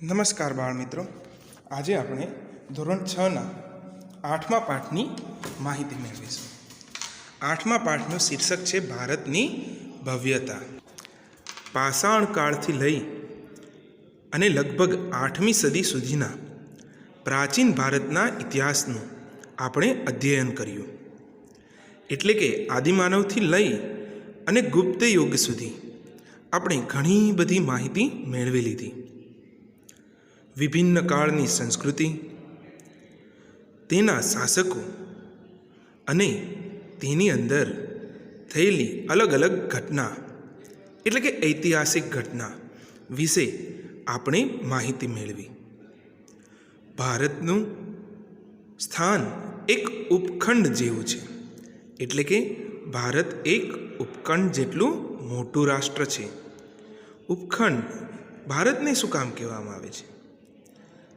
નમસ્કાર બાળ મિત્રો, આજે આપણે ધોરણ 6ના 8મા પાઠની માહિતી મેળવીશું. 8મા પાઠનું શીર્ષક છે ભારતની ભવ્યતા. પાષાણ કાળથી લઈ અને લગભગ 8મી સદી સુધીના પ્રાચીન ભારતના ઇતિહાસનું આપણે અધ્યયન કર્યું. એટલે કે આદિમાનવથી લઈ અને ગુપ્ત યુગ સુધી આપણે ઘણી બધી માહિતી મેળવી લીધી. વિભિન્ન કાળની સંસ્કૃતિ, તેના શાસકો અને તેની અંદર થયેલી અલગ અલગ ઘટના એટલે કે ઐતિહાસિક ઘટના વિશે આપણે માહિતી મેળવી. ભારતનું સ્થાન એક ઉપખંડ જેવું છે, એટલે કે ભારત એક ઉપખંડ જેટલું મોટું રાષ્ટ્ર છે. ઉપખંડ ભારતને શું કામ કહેવામાં આવે છે?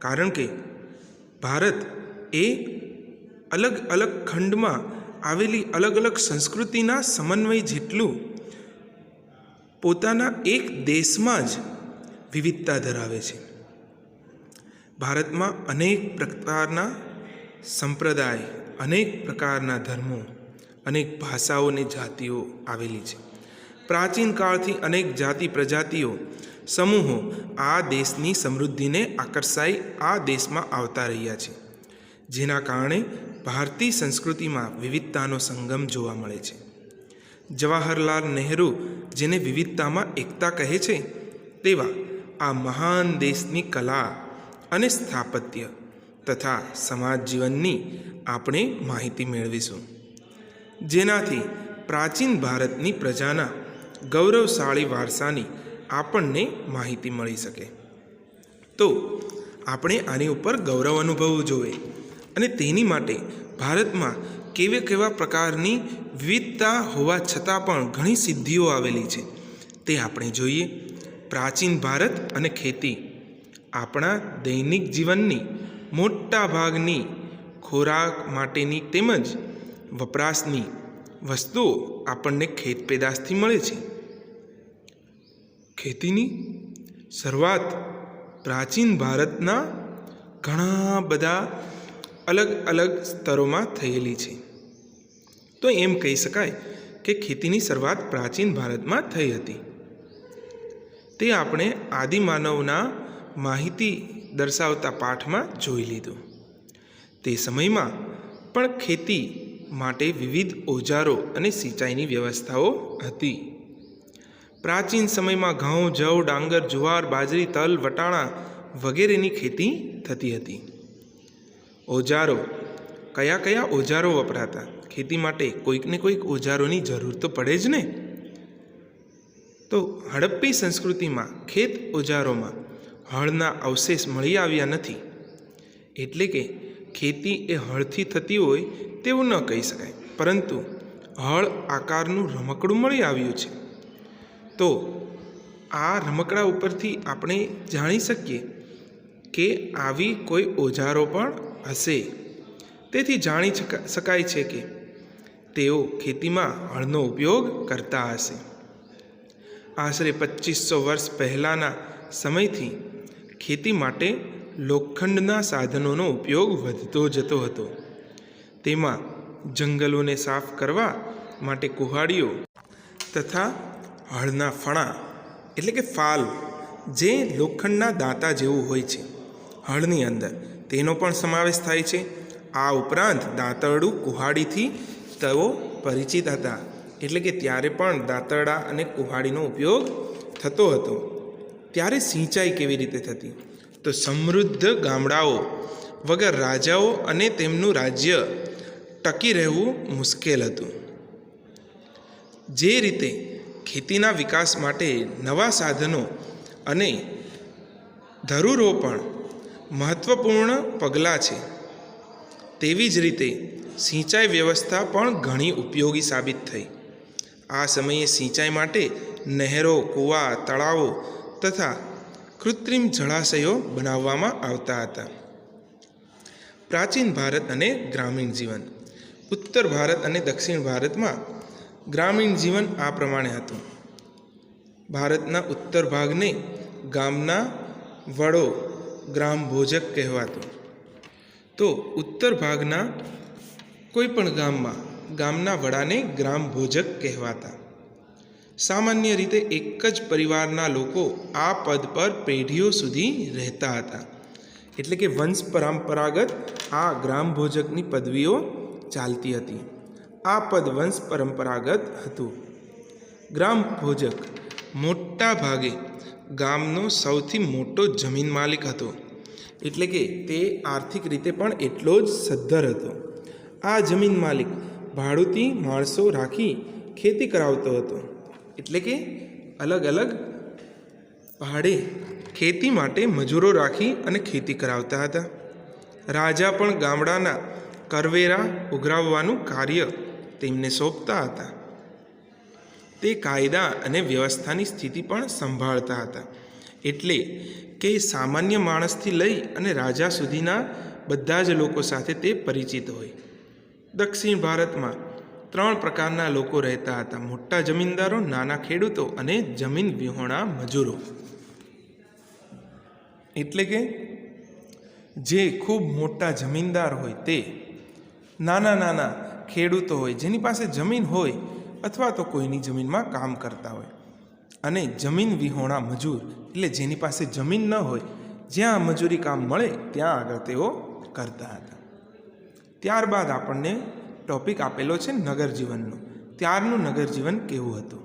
કારણ કે ભારત એ અલગ અલગ ખંડમાં આવેલી અલગ અલગ સંસ્કૃતિના સમન્વય જેટલું પોતાના એક દેશમાં જ વિવિધતા ધરાવે છે. ભારતમાં અનેક પ્રકારના સંપ્રદાય, અનેક પ્રકારના ધર્મો, અનેક ભાષાઓ અને જાતિઓ આવેલી છે. પ્રાચીન કાળથી અનેક જાતિ પ્રજાતિઓ સમૂહો આ દેશની સમૃદ્ધિને આકર્ષાઈ આ દેશમાં આવતા રહ્યા છે, જેના કારણે ભારતીય સંસ્કૃતિમાં વિવિધતાનો સંગમ જોવા મળે છે. જવાહરલાલ નહેરુ જેને વિવિધતામાં એકતા કહે છે, તેવા આ મહાન દેશની કલા અને સ્થાપત્ય તથા સમાજ જીવનની આપણે માહિતી મેળવીશું, જેનાથી પ્રાચીન ભારતની પ્રજાના ગૌરવશાળી વારસાની આપણને માહિતી મળી શકે. તો આપણે આની ઉપર ગૌરવ અનુભવવું જોઈએ અને તેની માટે ભારતમાં કેવા પ્રકારની વિવિધતા હોવા છતાં પણ ઘણી સિદ્ધિઓ આવેલી છે તે આપણે જોઈએ. પ્રાચીન ભારત અને ખેતી આપણા દૈનિક જીવનની મોટા ભાગની ખોરાક માટેની તેમજ વપરાશની વસ્તુઓ આપણને ખેત પેદાશથી મળે છે. ખેતીની શરૂઆત પ્રાચીન ભારતના ઘણા બધા અલગ અલગ સ્તરોમાં થયેલી છે. તો એમ કહી શકાય કે ખેતીની શરૂઆત પ્રાચીન ભારતમાં થઈ હતી. તે આપણે આદિમાનવના માહિતી દર્શાવતા પાઠમાં જોઈ લીધું. તે સમયમાં પણ ખેતી માટે વિવિધ ઓજારો અને સિંચાઈની વ્યવસ્થાઓ હતી. પ્રાચીન સમયમાં ઘઉં, જવ, ડાંગર, જુવાર, બાજરી, તલ, વટાણા વગેરેની ખેતી થતી હતી. ઓજારો, કયા ઓજારો વપરાતા? ખેતી માટે કોઈકને કોઈક ઓજારોની જરૂર તો પડે જ ને. તો હડપ્પી સંસ્કૃતિમાં ખેત ઓજારોમાં હળના અવશેષ મળી આવ્યા નથી, એટલે કે ખેતી એ હળથી થતી હોય તેવું ન કહી શકાય, પરંતુ હળ આકારનું રમકડું મળી આવ્યું છે. તો આ રમકડા ઉપરથી આપણે જાણી શકીએ કે આવી કોઈ ઓજારો પણ હશે. તેથી જાણી શકાય છે કે તેઓ ખેતીમાં હળનો ઉપયોગ કરતા હશે. આશરે 2500 વર્ષ પહેલાંના સમયથી ખેતી માટે લોખંડના સાધનોનો ઉપયોગ વધતો જતો હતો. તેમાં જંગલોને સાફ કરવા માટે કુહાડીઓ તથા હળના ફણા એટલે કે ફાલ, જે લોખંડના દાંતા જેવું હોય છે હળની અંદર, તેનો પણ સમાવેશ થાય છે. આ ઉપરાંત દાંતરડું કુહાડીથી તેઓ પરિચિત હતા, એટલે કે ત્યારે પણ દાંતરડા અને કુહાડીનો ઉપયોગ થતો હતો. ત્યારે સિંચાઈ કેવી રીતે થતી? તો સમૃદ્ધ ગામડાઓ વગર રાજાઓ અને તેમનું રાજ્ય ટકી રહેવું મુશ્કેલ હતું. જે રીતે ખેતીના વિકાસ માટે નવા સાધનો અને ધરુરો પણ મહત્ત્વપૂર્ણ પગલાં છે, તેવી જ રીતે સિંચાઈ વ્યવસ્થા પણ ઘણી ઉપયોગી સાબિત થઈ. આ સમયે સિંચાઈ માટે નહેરો, કૂવા, તળાવો તથા કૃત્રિમ જળાશયો બનાવવામાં આવતા હતા. પ્રાચીન ભારત અને ગ્રામીણ જીવન. ઉત્તર ભારત અને દક્ષિણ ભારતમાં ગ્રામીણ જીવન આ પ્રમાણે હતું. ભારતના ઉત્તર ભાગને ગામના વડો ગ્રામ ભોજક કહેવાતો. તો ઉત્તર ભાગના કોઈ પણ ગામમાં ગામના વડાને ગ્રામ ભોજક કહેવાતા. સામાન્ય રીતે એક જ પરિવારના લોકો આ પદ પર પેઢીઓ સુધી રહેતા હતા. એટલે કે વંશ પરંપરાગત આ ગ્રામ ભોજકની પદવીઓ ચાલતી હતી. આ પદ વંશ પરંપરાગત હતું. ગ્રામ ભોજક મોટા ભાગે ગામનો સૌથી મોટો જમીન માલિક હતો. એટલે કે તે આર્થિક રીતે પણ એટલો જ સદ્ધર હતો. આ જમીન માલિક ભાડુતી માણસો રાખી ખેતી કરાવતો હતો. એટલે કે અલગ અલગ ભાડે ખેતી માટે મજૂરો રાખી અને ખેતી કરાવતા હતા. રાજા પણ ગામડાના કરવેરા ઉઘરાવવાનું કાર્ય તેમને સોંપતા હતા. તે કાયદા અને વ્યવસ્થાની સ્થિતિ પણ સંભાળતા હતા. એટલે કે સામાન્ય માણસથી લઈ અને રાજા સુધીના બધા જ લોકો સાથે તે પરિચિત હોય. દક્ષિણ ભારતમાં 3 પ્રકારના લોકો રહેતા હતા: મોટા જમીનદારો, નાના ખેડૂતો અને જમીન વિહોણા મજૂરો. એટલે કે જે ખૂબ મોટા જમીનદાર હોય તે, નાના નાના ખેડૂતો હોય જેની પાસે જમીન હોય અથવા તો કોઈની જમીનમાં કામ કરતા હોય, અને જમીન વિહોણા મજૂર એટલે જેની પાસે જમીન ન હોય, જ્યાં મજૂરી કામ મળે ત્યાં આગળ તેઓ કરતા હતા. ત્યારબાદ આપણને ટોપિક આપેલો છે નગર જીવનનો. ત્યારનું નગર જીવન કેવું હતું?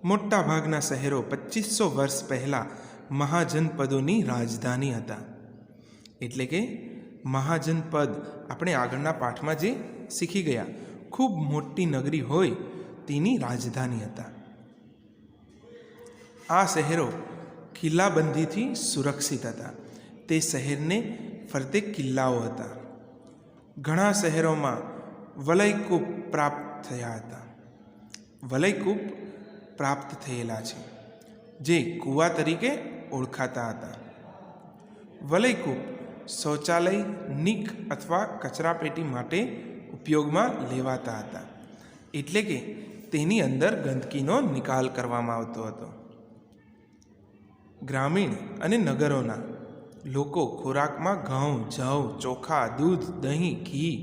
મોટા ભાગના શહેરો 2500 વર્ષ પહેલાં મહાજનપદોની રાજધાની હતા. એટલે કે મહાજનપદ આપણે આગળના પાઠમાં જે શીખી ગયા, ખૂબ મોટી નગરી હોય તેની રાજધાની હતા. આ શહેરો કિલ્લાબંધીથી સુરક્ષિત હતા. તે શહેરને ફરતે કિલ્લાઓ હતા. ઘણા શહેરોમાં વલયકૂપ પ્રાપ્ત થયા હતા. વલયકૂપ પ્રાપ્ત થયેલા છે, જે કૂવા તરીકે ઓળખાતા હતા. વલયકૂપ શૌચાલય, નીક અથવા કચરાપેટી માટે ઉપયોગમાં લેવાતા હતા. એટલે કે તેની અંદર ગંદકીનો નિકાલ કરવામાં આવતો હતો. ગ્રામીણ અને નગરોના લોકો ખોરાકમાં ઘઉં, જવ, ચોખા, દૂધ, દહીં, ઘી,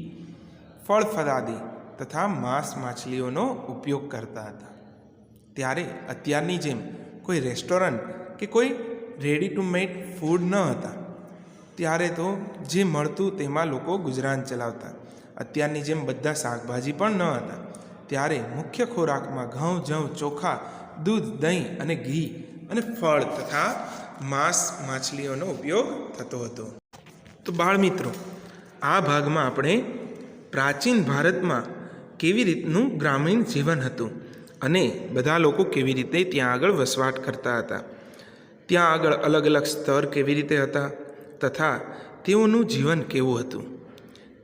ફળ ફળાદી તથા માંસ માછલીઓનો ઉપયોગ કરતા હતા. ત્યારે અત્યારની જેમ કોઈ રેસ્ટોરન્ટ કે કોઈ રેડી ટુ મેડ ફૂડ ન હતા. ત્યારે તો જે મળતું તેમાં લોકો ગુજરાન ચલાવતા. અત્યારની જેમ બધા શાકભાજી પણ ન હતા. ત્યારે મુખ્ય ખોરાકમાં ઘઉં, જવ, ચોખા, દૂધ, દહીં અને ઘી અને ફળ તથા માંસ માછલીઓનો ઉપયોગ થતો હતો. તો બાળમિત્રો, આ ભાગમાં આપણે પ્રાચીન ભારતમાં કેવી રીતનું ગ્રામીણ જીવન હતું અને બધા લોકો કેવી રીતે ત્યાં આગળ વસવાટ કરતા હતા, ત્યાં આગળ અલગ અલગ સ્તર કેવી રીતે હતા તથા તેઓનું જીવન કેવું હતું,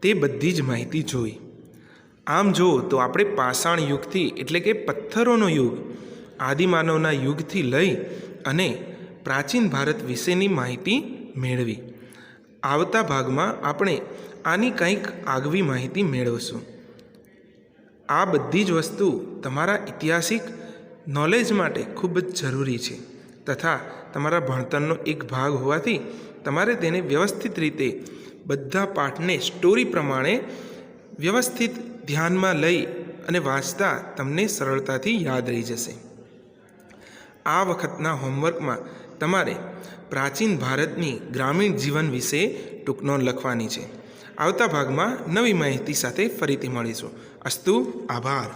તે બધી જ માહિતી જોઈ. આમ જુઓ તો આપણે પાષાણ યુગથી એટલે કે પથ્થરોનો યુગ, આદિમાનવના યુગથી લઈ અને પ્રાચીન ભારત વિશેની માહિતી મેળવી. આવતા ભાગમાં આપણે આની કંઈક આગવી માહિતી મેળવશું. આ બધી જ વસ્તુ તમારા ઐતિહાસિક નોલેજ માટે ખૂબ જ જરૂરી છે તથા તમારા ભણતરનો એક ભાગ હોવાથી તમારે તેને વ્યવસ્થિત રીતે બધા પાઠને સ્ટોરી પ્રમાણે વ્યવસ્થિત ધ્યાનમાં લઈ અને વાંચતા તમને સરળતાથી યાદ રહી જશે. આ વખતના હોમવર્કમાં તમારે પ્રાચીન ભારતની ગ્રામીણ જીવન વિશે ટૂંક નોંધ લખવાની છે. આવતા ભાગમાં નવી માહિતી સાથે ફરીથી મળીશું. અસ્તુ. આભાર.